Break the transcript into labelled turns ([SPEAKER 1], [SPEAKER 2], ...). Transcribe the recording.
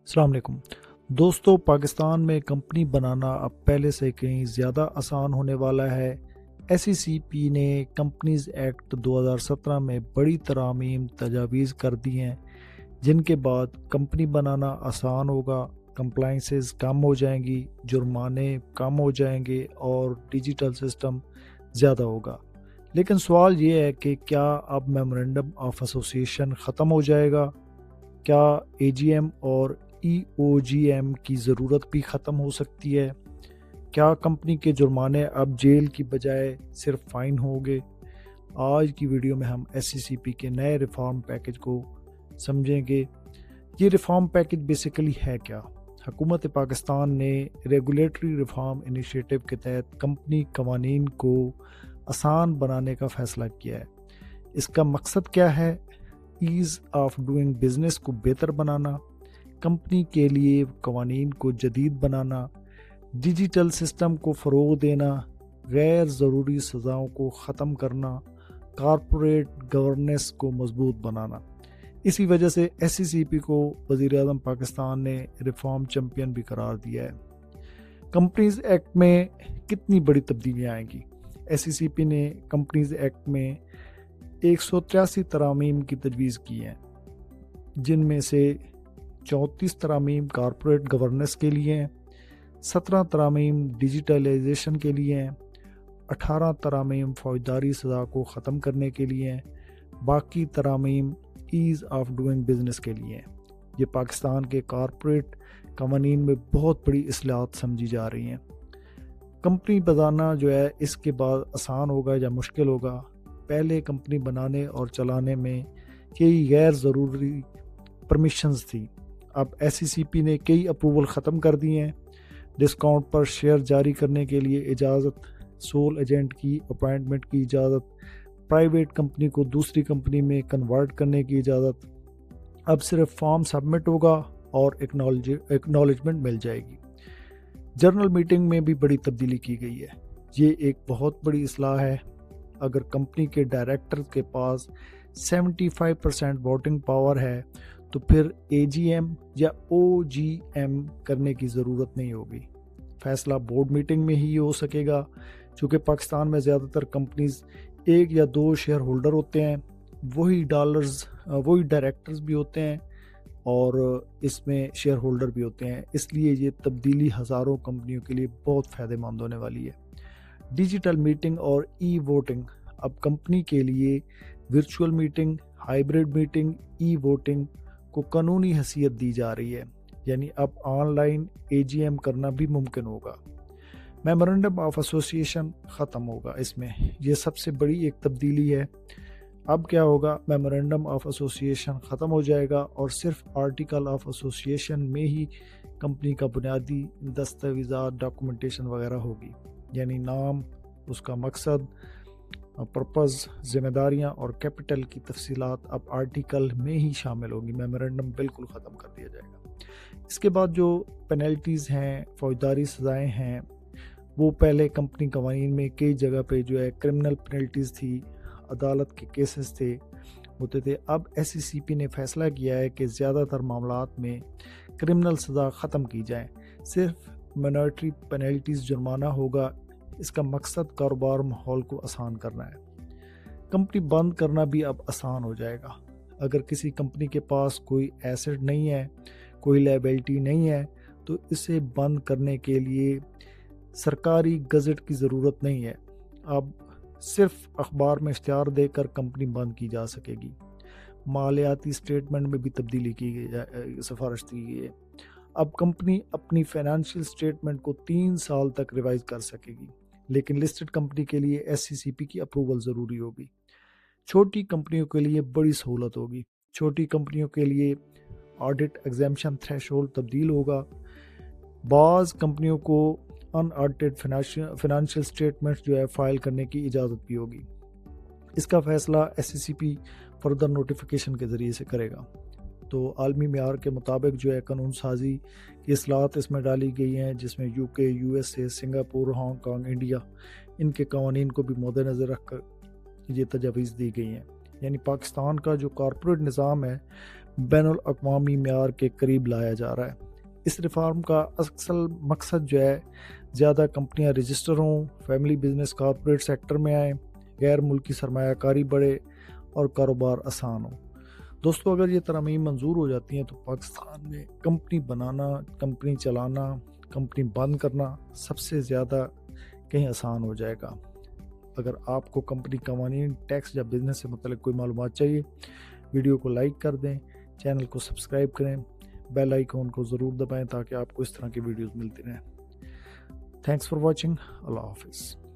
[SPEAKER 1] अस्सलाम वालेकुम दोस्तों। पाकिस्तान में कंपनी बनाना अब पहले से कहीं ज़्यादा आसान होने वाला है। SECP ने कंपनीज एक्ट 2017 में बड़ी तरामीम तजावीज़ कर दी हैं, जिनके बाद कंपनी बनाना आसान होगा, कंप्लाइंसेस कम हो जाएंगी, जुर्माने कम हो जाएंगे और डिजिटल सिस्टम ज़्यादा होगा। लेकिन सवाल ये है कि क्या अब मेमोरेंडम ऑफ एसोसिएशन ख़त्म हो जाएगा? क्या AGM और EOGM की ज़रूरत भी ख़त्म हो सकती है? क्या कंपनी के जुर्माने अब जेल की बजाय सिर्फ फ़ाइन होंगे? आज की वीडियो में हम SECP के नए रिफॉर्म पैकेज को समझेंगे। ये रिफॉर्म पैकेज बेसिकली है क्या? हुकूमत पाकिस्तान ने रेगुलेटरी रिफॉर्म इनिशिएटिव के तहत कंपनी कवानीन को आसान बनाने का फ़ैसला किया है। इसका मकसद क्या है? ईज़ ऑफ डूइंग बिज़नेस को बेहतर बनाना, कंपनी के लिए कवानीन को जदीद बनाना, डिजिटल सिस्टम को फ़रोग़ देना, गैर ज़रूरी सज़ाओं को ख़त्म करना, कॉरपोरेट गवर्नेंस को मजबूत बनाना। इसी वजह से SECP को वज़ीर-ए-आज़म पाकिस्तान ने रिफॉर्म चैम्पियन भी करार दिया है। कंपनीज एक्ट में कितनी बड़ी तब्दीलियाँ आएंगी? SECP ने कंपनीज एक्ट में 183 तरामीम की तजवीज़ की हैं, जिनमें से 34 तरामीम कॉरपोरेट गवर्नेंस के लिए हैं, 17 तरामीम डिजिटलाइजेशन के लिए हैं, 18 तरामीम फौजदारी सज़ा को ख़त्म करने के लिए हैं, बाकी तरामीम ईज़ ऑफ डूइंग बिज़नेस के लिए हैं। ये पाकिस्तान के कॉरपोरेट कवानीन में बहुत बड़ी इस्लाहत समझी जा रही हैं। कंपनी बनाना जो है इसके बाद आसान होगा या मुश्किल होगा? पहले कंपनी बनाने और चलाने में कई गैर ज़रूरी परमिशंस थी। अब SECP ने कई अप्रूवल ख़त्म कर दिए हैं। डिस्काउंट पर शेयर जारी करने के लिए इजाज़त, सोल एजेंट की अपॉइंटमेंट की इजाज़त, प्राइवेट कंपनी को दूसरी कंपनी में कन्वर्ट करने की इजाज़त। अब सिर्फ फॉर्म सबमिट होगा और एक्नॉलेजमेंट मिल जाएगी। जर्नल मीटिंग में भी बड़ी तब्दीली की गई है। ये एक बहुत बड़ी इस्लाह है। अगर कंपनी के डायरेक्टर के पास 75% वोटिंग पावर है तो फिर AGM या OGM करने की ज़रूरत नहीं होगी। फैसला बोर्ड मीटिंग में ही हो सकेगा, चूँकि पाकिस्तान में ज़्यादातर कंपनीज 1 या 2 शेयर होल्डर होते हैं, वही डायरेक्टर्स भी होते हैं और इसमें शेयर होल्डर भी होते हैं। इसलिए ये तब्दीली हज़ारों कंपनियों के लिए बहुत फ़ायदेमंद होने वाली है। डिजिटल मीटिंग और E-वोटिंग। अब कंपनी के लिए वर्चुअल मीटिंग, हाइब्रिड मीटिंग, E-वोटिंग को कानूनी हैसियत दी जा रही है, यानी अब ऑनलाइन AGM करना भी मुमकिन होगा। मेमोरेंडम ऑफ एसोसिएशन ख़त्म होगा। इसमें यह सबसे बड़ी एक तब्दीली है। अब क्या होगा? मेमोरेंडम ऑफ एसोसिएशन ख़त्म हो जाएगा और सिर्फ आर्टिकल ऑफ एसोसिएशन में ही कंपनी का बुनियादी दस्तावेज़ात, डॉक्यूमेंटेशन वगैरह होगी, यानी नाम, उसका मकसद, पर्पज़, ज़िम्मेदारियाँ और कैपिटल की तफसीलात अब आर्टिकल में ही शामिल होंगी। मेमोरेंडम बिल्कुल ख़त्म कर दिया जाएगा। इसके बाद जो पेनल्टीज़ हैं, फौजदारी सज़ाएँ हैं, वो पहले कंपनी कवानीन में कई जगह पे जो है क्रिमिनल पेनल्टीज़ थी, अदालत के केसेस थे होते थे। अब SECP ने फ़ैसला किया है कि ज़्यादातर मामलात में क्रिमिनल सज़ा ख़त्म की जाए, सिर्फ मॉनेटरी पेनल्टीज़ जुर्माना होगा। इसका मकसद कारोबार माहौल को आसान करना है। कंपनी बंद करना भी अब आसान हो जाएगा। अगर किसी कंपनी के पास कोई एसेट नहीं है, कोई लायबिलिटी नहीं है, तो इसे बंद करने के लिए सरकारी गज़ट की ज़रूरत नहीं है। अब सिर्फ अखबार में इश्तिहार देकर कंपनी बंद की जा सकेगी। मालियाती स्टेटमेंट में भी तब्दीली की गई, सिफारिश की गई है। अब कंपनी अपनी फाइनेंशियल स्टेटमेंट को 3 साल तक रिवाइज कर सकेगी, लेकिन लिस्टेड कंपनी के लिए SECP की अप्रूवल ज़रूरी होगी। छोटी कंपनियों के लिए बड़ी सहूलत होगी। छोटी कंपनियों के लिए ऑडिट एग्जाम्पशन थ्रेशोल्ड तब्दील होगा। बाज़ कंपनियों को अनऑडिटेड फाइनेंशियल स्टेटमेंट्स जो है फाइल करने की इजाज़त भी होगी। इसका फ़ैसला SECP फर्दर नोटिफिकेशन के ज़रिए से करेगा। तो आलमी मेयार के मुताबिक जो है कानून साजी की इस्लाहत इसमें डाली गई हैं, जिसमें UK, USA, Singapore, Hong Kong, India, इनके कवानीन को भी मद्देनज़र रख कर ये तजावीज़ दी गई हैं। यानी पाकिस्तान का जो कॉरपोरेट निज़ाम है بین الاقوامی معیار کے قریب لایا جا رہا ہے۔ اس ریفارم کا اصل مقصد جو ہے زیادہ کمپنیاں رجسٹر ہوں، فیملی بزنس کارپوریٹ سیکٹر میں آئیں، غیر ملکی سرمایہ کاری بڑھے اور کاروبار آسان ہو۔ دوستو اگر یہ ترامیم منظور ہو جاتی ہیں تو پاکستان میں کمپنی بنانا، کمپنی چلانا، کمپنی بند کرنا سب سے زیادہ کہیں آسان ہو جائے گا۔ اگر آپ کو کمپنی قوانین، ٹیکس یا بزنس سے متعلق کوئی معلومات چاہیے، ویڈیو کو لائک کر دیں، چینل کو سبسکرائب کریں، بیل آئیکن کو ضرور دبائیں تاکہ آپ کو اس طرح کی ویڈیوز ملتی رہیں۔ Thanks for watching. اللہ حافظ۔